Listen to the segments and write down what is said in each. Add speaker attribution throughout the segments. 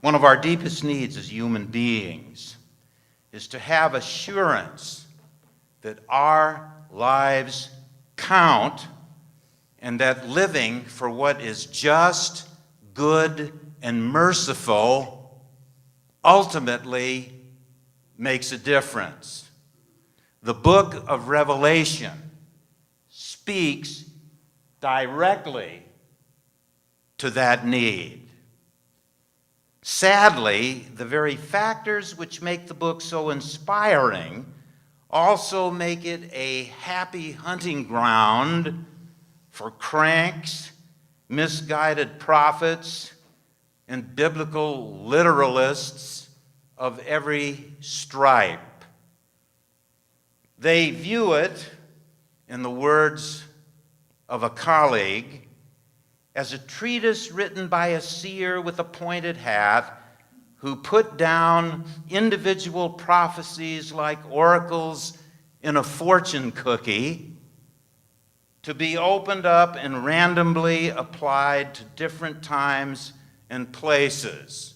Speaker 1: One of our deepest needs as human beings is to have assurance that our lives count and that living for what is just, good, and merciful ultimately makes a difference. The book of Revelation speaks directly to that need. Sadly, the very factors which make the book so inspiring also make it a happy hunting ground for cranks, misguided prophets, and biblical literalists of every stripe. They view it, in the words of a colleague, as a treatise written by a seer with a pointed hat who put down individual prophecies like oracles in a fortune cookie to be opened up and randomly applied to different times and places.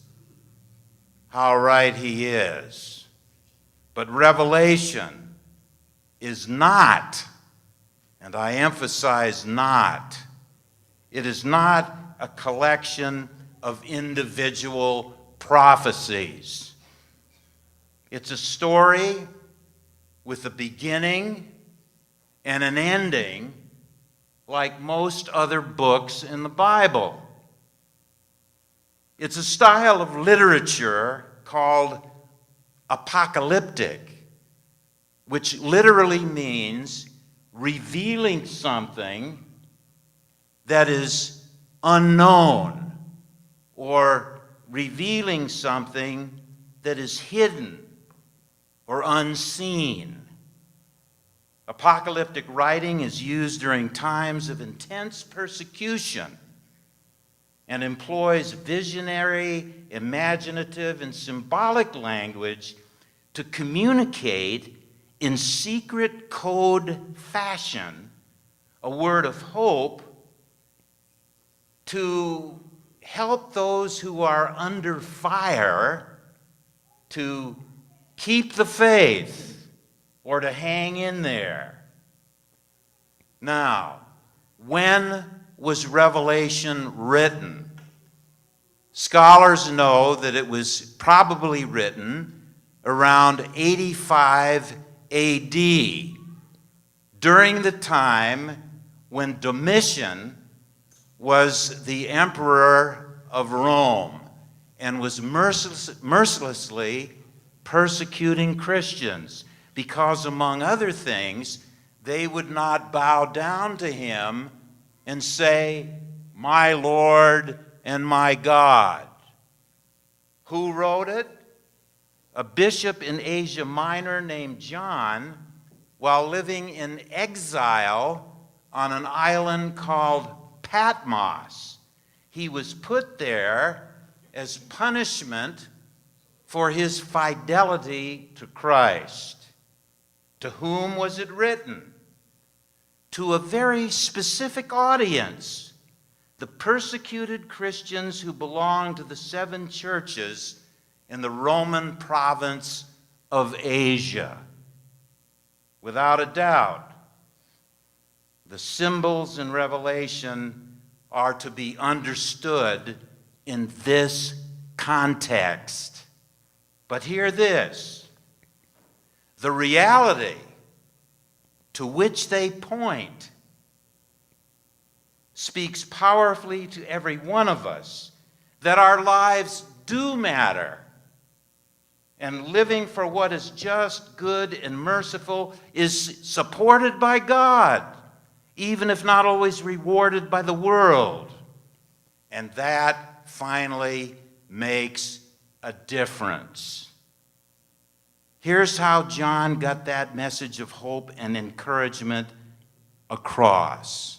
Speaker 1: How right he is. But Revelation is not, and I emphasize not, it is not a collection of individual prophecies. It's a story with a beginning and an ending, like most other books in the Bible. It's a style of literature called apocalyptic, which literally means revealing something that is unknown, or revealing something that is hidden or unseen. Apocalyptic writing is used during times of intense persecution and employs visionary, imaginative, and symbolic language to communicate in secret code fashion a word of hope to help those who are under fire to keep the faith or to hang in there. Now, when was Revelation written? Scholars know that it was probably written around 85 AD, during the time when Domitian was the emperor of Rome and was mercilessly persecuting Christians because, among other things, they would not bow down to him and say, "My Lord and my God." Who wrote it? A bishop in Asia Minor named John, while living in exile on an island called Patmos. He was put there as punishment for his fidelity to Christ. To whom was it written? To a very specific audience, the persecuted Christians who belonged to the 7 churches in the Roman province of Asia. Without a doubt, the symbols in Revelation are to be understood in this context. But hear this: the reality to which they point speaks powerfully to every one of us, that our lives do matter, and living for what is just, good, and merciful is supported by God, even if not always rewarded by the world. And that finally makes a difference. Here's how John got that message of hope and encouragement across.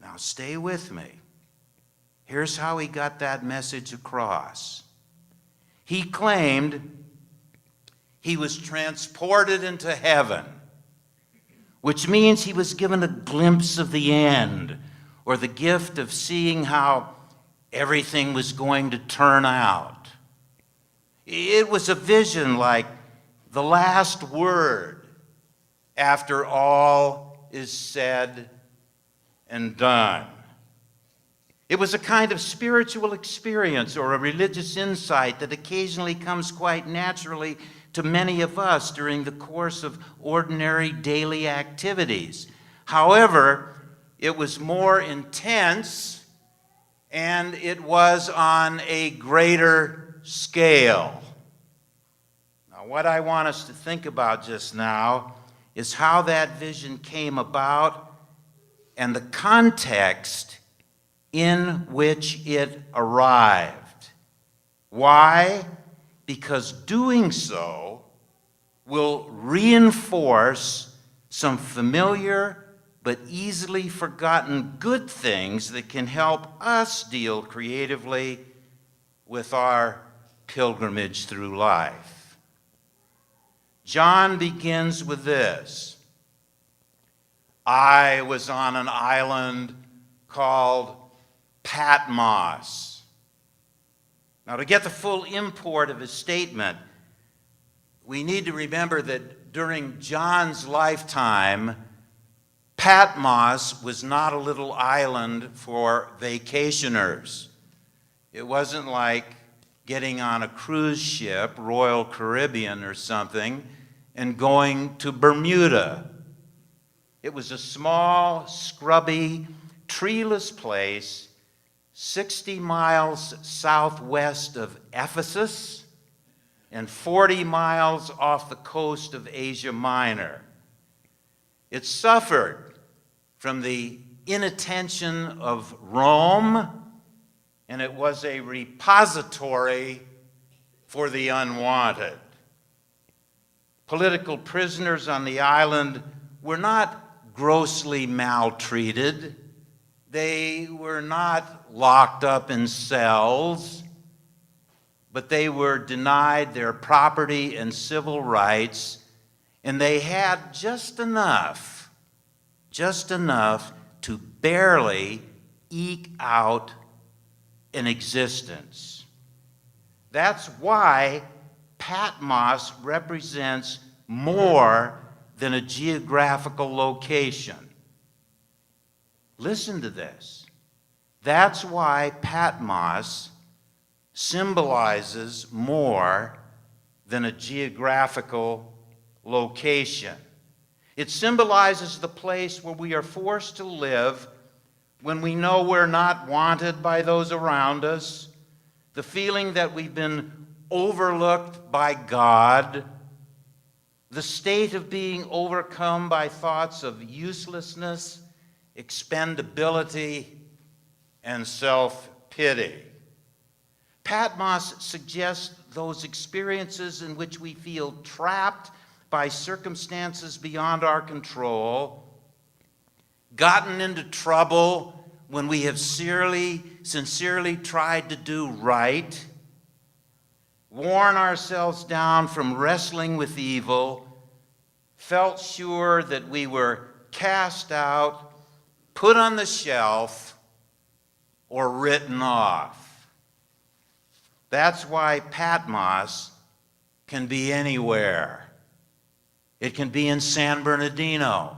Speaker 1: Now stay with me. Here's how he got that message across. He claimed he was transported into heaven, which means he was given a glimpse of the end, or the gift of seeing how everything was going to turn out. It was a vision like the last word after all is said and done. It was a kind of spiritual experience or a religious insight that occasionally comes quite naturally to many of us during the course of ordinary daily activities. However, it was more intense and it was on a greater scale. Now, what I want us to think about just now is how that vision came about and the context in which it arrived. Why? Because doing so will reinforce some familiar but easily forgotten good things that can help us deal creatively with our pilgrimage through life. John begins with this: I was on an island called Patmos. Now, to get the full import of his statement, we need to remember that during John's lifetime, Patmos was not a little island for vacationers. It wasn't like getting on a cruise ship, Royal Caribbean or something, and going to Bermuda. It was a small, scrubby, treeless place 60 miles southwest of Ephesus and 40 miles off the coast of Asia Minor. It suffered from the inattention of Rome, and it was a repository for the unwanted. Political prisoners on the island were not grossly maltreated. They were not locked up in cells, but they were denied their property and civil rights, and they had just enough to barely eke out an existence. That's why Patmos represents more than a geographical location. Listen to this. That's why Patmos symbolizes more than a geographical location. It symbolizes the place where we are forced to live when we know we're not wanted by those around us, the feeling that we've been overlooked by God, the state of being overcome by thoughts of uselessness, expendability, and self-pity. Patmos suggests those experiences in which we feel trapped by circumstances beyond our control, gotten into trouble when we have sincerely tried to do right, worn ourselves down from wrestling with evil, felt sure that we were cast out, put on the shelf, or written off. That's why Patmos can be anywhere. It can be in San Bernardino.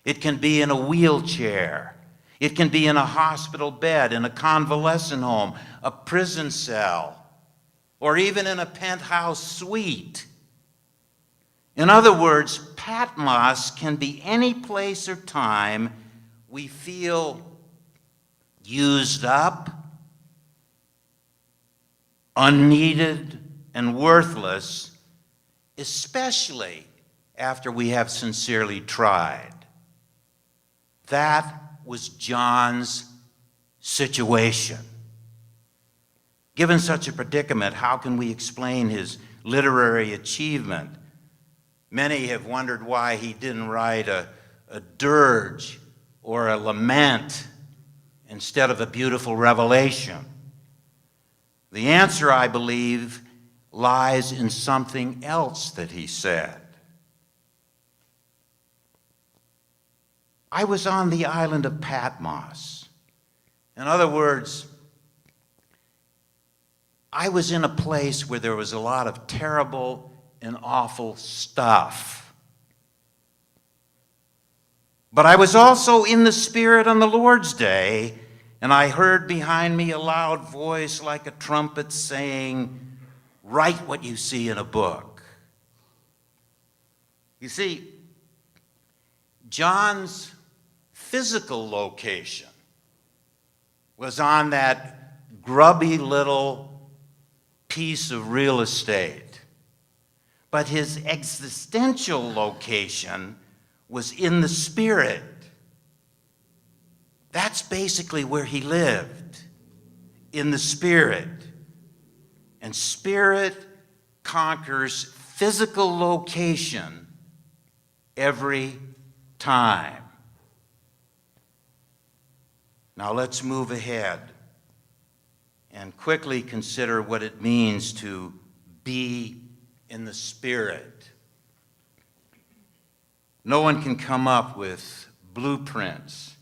Speaker 1: It can be in a wheelchair. It can be in a hospital bed, in a convalescent home, a prison cell, or even in a penthouse suite. In other words, Patmos can be any place or time we feel used up, unneeded, and worthless, especially after we have sincerely tried. That was John's situation. Given such a predicament, how can we explain his literary achievement? Many have wondered why he didn't write a dirge or a lament instead of a beautiful revelation. The answer, I believe, lies in something else that he said. I was on the island of Patmos. In other words, I was in a place where there was a lot of terrible and awful stuff. But I was also in the Spirit on the Lord's day, and I heard behind me a loud voice like a trumpet saying, "Write what you see in a book." You see, John's physical location was on that grubby little piece of real estate. But his existential location was in the Spirit. That's basically where he lived, in the Spirit. And Spirit conquers physical location every time. Now let's move ahead and quickly consider what it means to be in the Spirit. No one can come up with blueprints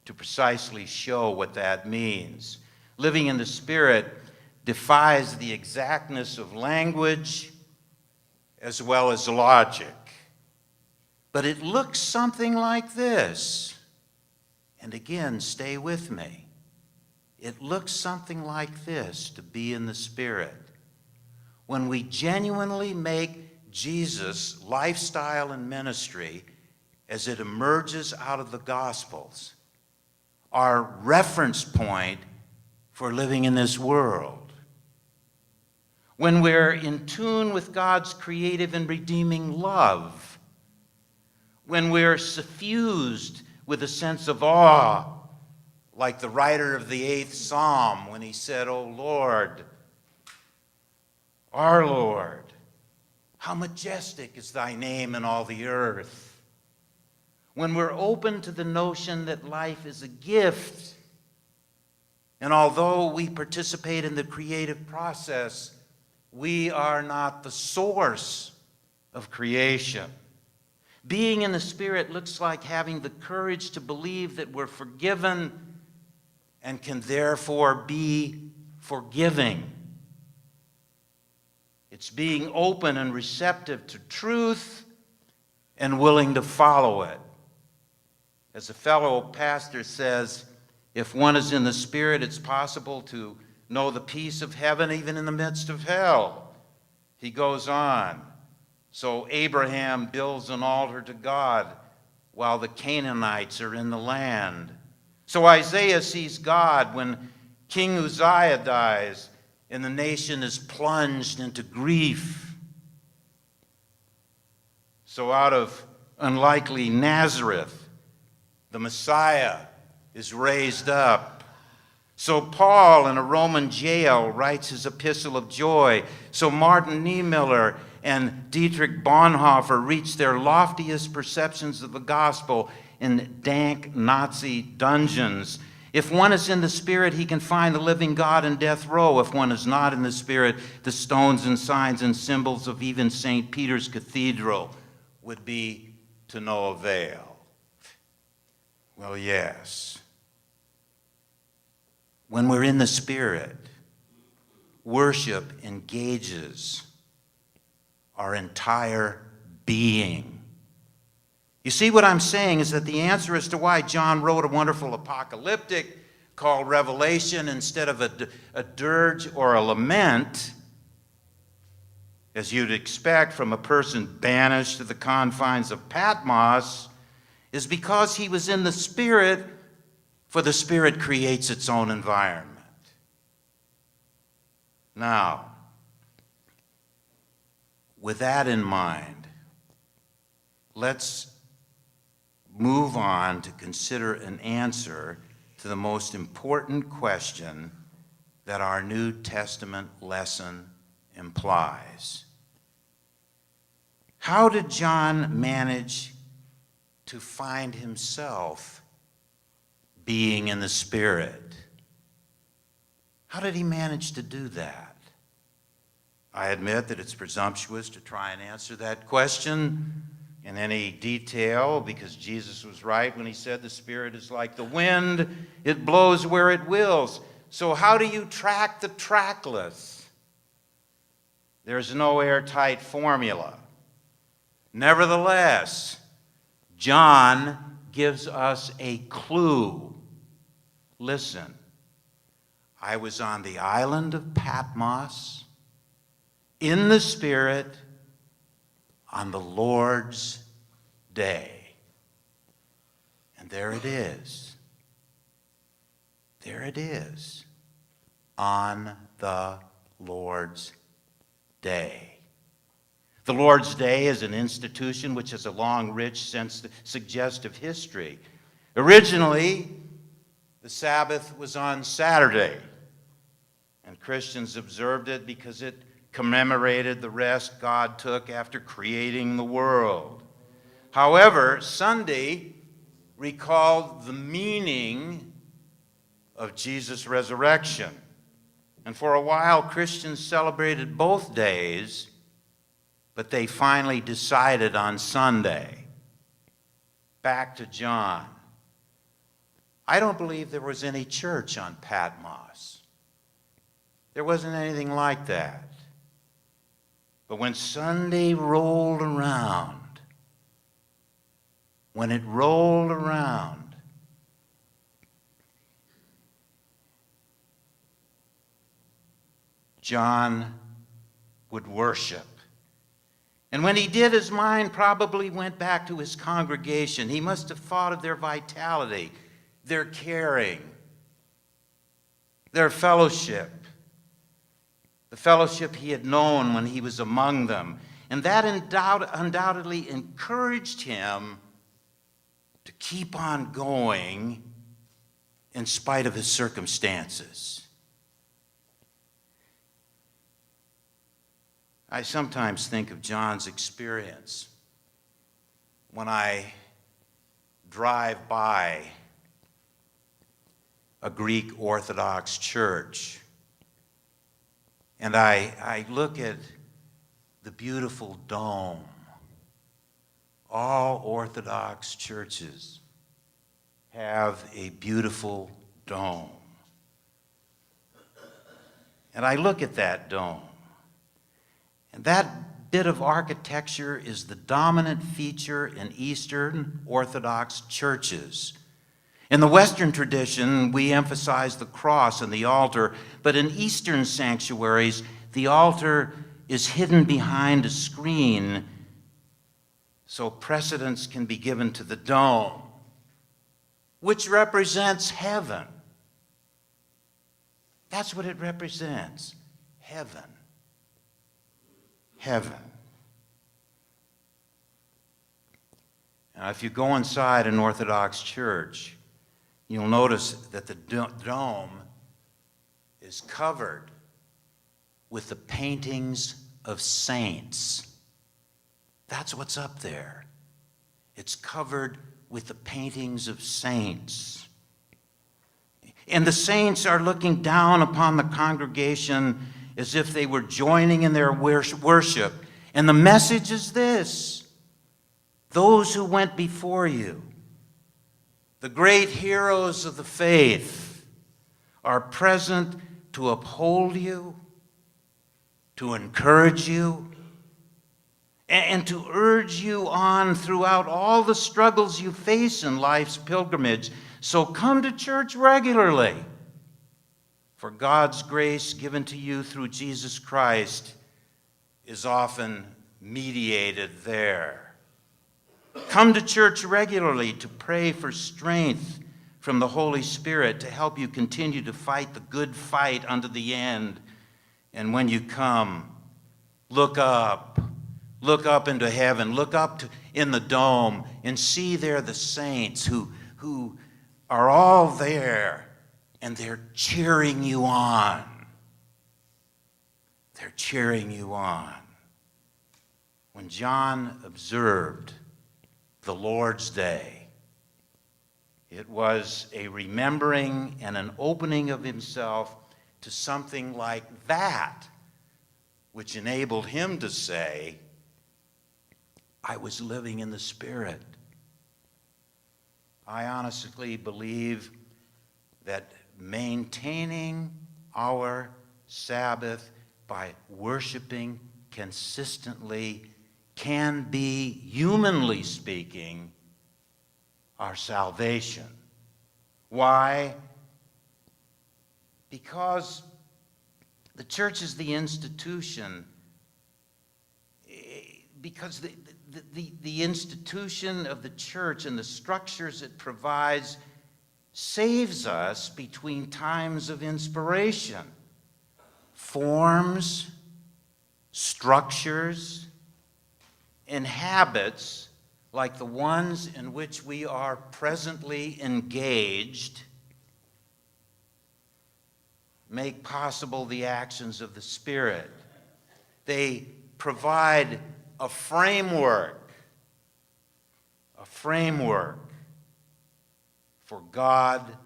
Speaker 1: to precisely show what that means. Living in the Spirit defies the exactness of language as well as logic. But it looks something like this. And again, stay with me. It looks something like this to be in the Spirit. When we genuinely make Jesus' lifestyle and ministry, as it emerges out of the Gospels, our reference point for living in this world. When we're in tune with God's creative and redeeming love. When we're suffused with a sense of awe, like the writer of the 8th Psalm when he said, "O Lord, our Lord, how majestic is thy name in all the earth." When we're open to the notion that life is a gift, and although we participate in the creative process, we are not the source of creation. Being in the Spirit looks like having the courage to believe that we're forgiven and can therefore be forgiving. It's being open and receptive to truth and willing to follow it. As a fellow pastor says, if one is in the Spirit, it's possible to know the peace of heaven even in the midst of hell. He goes on. So Abraham builds an altar to God while the Canaanites are in the land. So Isaiah sees God when King Uzziah dies and the nation is plunged into grief. So out of unlikely Nazareth, the Messiah is raised up. So Paul in a Roman jail writes his epistle of joy. So Martin Niemöller and Dietrich Bonhoeffer reach their loftiest perceptions of the gospel in dank Nazi dungeons. If one is in the Spirit, he can find the living God in death row. If one is not in the Spirit, the stones and signs and symbols of even St. Peter's Cathedral would be to no avail. Well, yes. When we're in the Spirit, worship engages our entire being. You see, what I'm saying is that the answer as to why John wrote a wonderful apocalyptic called Revelation instead of a dirge or a lament, as you'd expect from a person banished to the confines of Patmos, is because he was in the Spirit, for the Spirit creates its own environment. Now, with that in mind, let's move on to consider an answer to the most important question that our New Testament lesson implies. How did John manage to find himself being in the Spirit? How did he manage to do that? I admit that it's presumptuous to try and answer that question in any detail, because Jesus was right when he said the Spirit is like the wind, it blows where it wills. So how do you track the trackless? There's no airtight formula. Nevertheless, John gives us a clue. Listen, I was on the island of Patmos in the Spirit on the Lord's day. And there it is. There it is. On the Lord's day. The Lord's Day is an institution which has a long, rich, suggestive history. Originally, the Sabbath was on Saturday, and Christians observed it because it commemorated the rest God took after creating the world. However, Sunday recalled the meaning of Jesus' resurrection. And for a while, Christians celebrated both days, but they finally decided on Sunday. Back to John. I don't believe there was any church on Patmos. There wasn't anything like that. But when Sunday rolled around, when it rolled around, John would worship. And when he did, his mind probably went back to his congregation. He must have thought of their vitality, their caring, their fellowship, the fellowship he had known when he was among them. And that undoubtedly encouraged him to keep on going in spite of his circumstances. I sometimes think of John's experience when I drive by a Greek Orthodox church and I look at the beautiful dome. All Orthodox churches have a beautiful dome. And I look at that dome. And that bit of architecture is the dominant feature in Eastern Orthodox churches. In the Western tradition, we emphasize the cross and the altar, but in Eastern sanctuaries, the altar is hidden behind a screen so precedence can be given to the dome, which represents heaven. That's what it represents, heaven. Heaven. Now, if you go inside an Orthodox church, you'll notice that the dome is covered with the paintings of saints. That's what's up there. It's covered with the paintings of saints. And the saints are looking down upon the congregation as if they were joining in their worship. And the message is this: those who went before you, the great heroes of the faith, are present to uphold you, to encourage you, and to urge you on throughout all the struggles you face in life's pilgrimage. So come to church regularly, for God's grace given to you through Jesus Christ is often mediated there. Come to church regularly to pray for strength from the Holy Spirit to help you continue to fight the good fight unto the end. And when you come, look up into heaven, look up in the dome and see there the saints who are all there, and they're cheering you on. They're cheering you on. When John observed the Lord's Day, it was a remembering and an opening of himself to something like that, which enabled him to say, I was living in the Spirit. I honestly believe that maintaining our Sabbath by worshiping consistently can be, humanly speaking, our salvation. Why? Because the church is the institution, because the institution of the church and the structures it provides saves us between times of inspiration. Forms, structures, and habits like the ones in which we are presently engaged make possible the actions of the Spirit. They provide a framework for God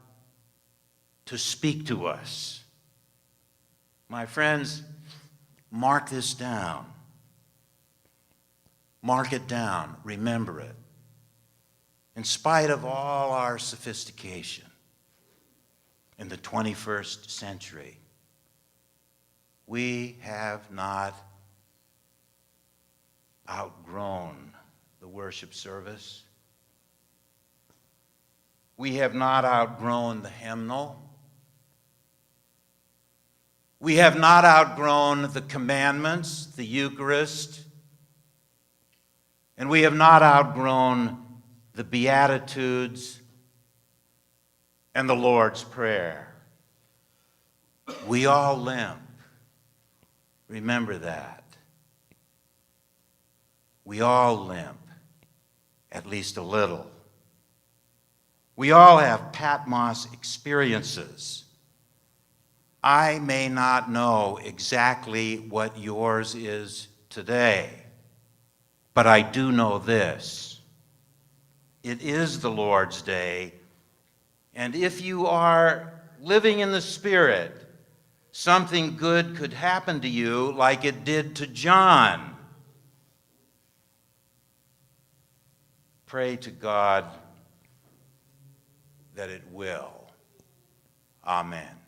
Speaker 1: to speak to us. My friends, mark this down. Mark it down. Remember it. In spite of all our sophistication in the 21st century, we have not outgrown the worship service. We have not outgrown the hymnal. We have not outgrown the commandments, the Eucharist. And we have not outgrown the Beatitudes and the Lord's Prayer. We all limp. Remember that. We all limp, at least a little. We all have Patmos experiences. I may not know exactly what yours is today, but I do know this. It is the Lord's day, and if you are living in the Spirit, something good could happen to you like it did to John. Pray to God that it will. Amen.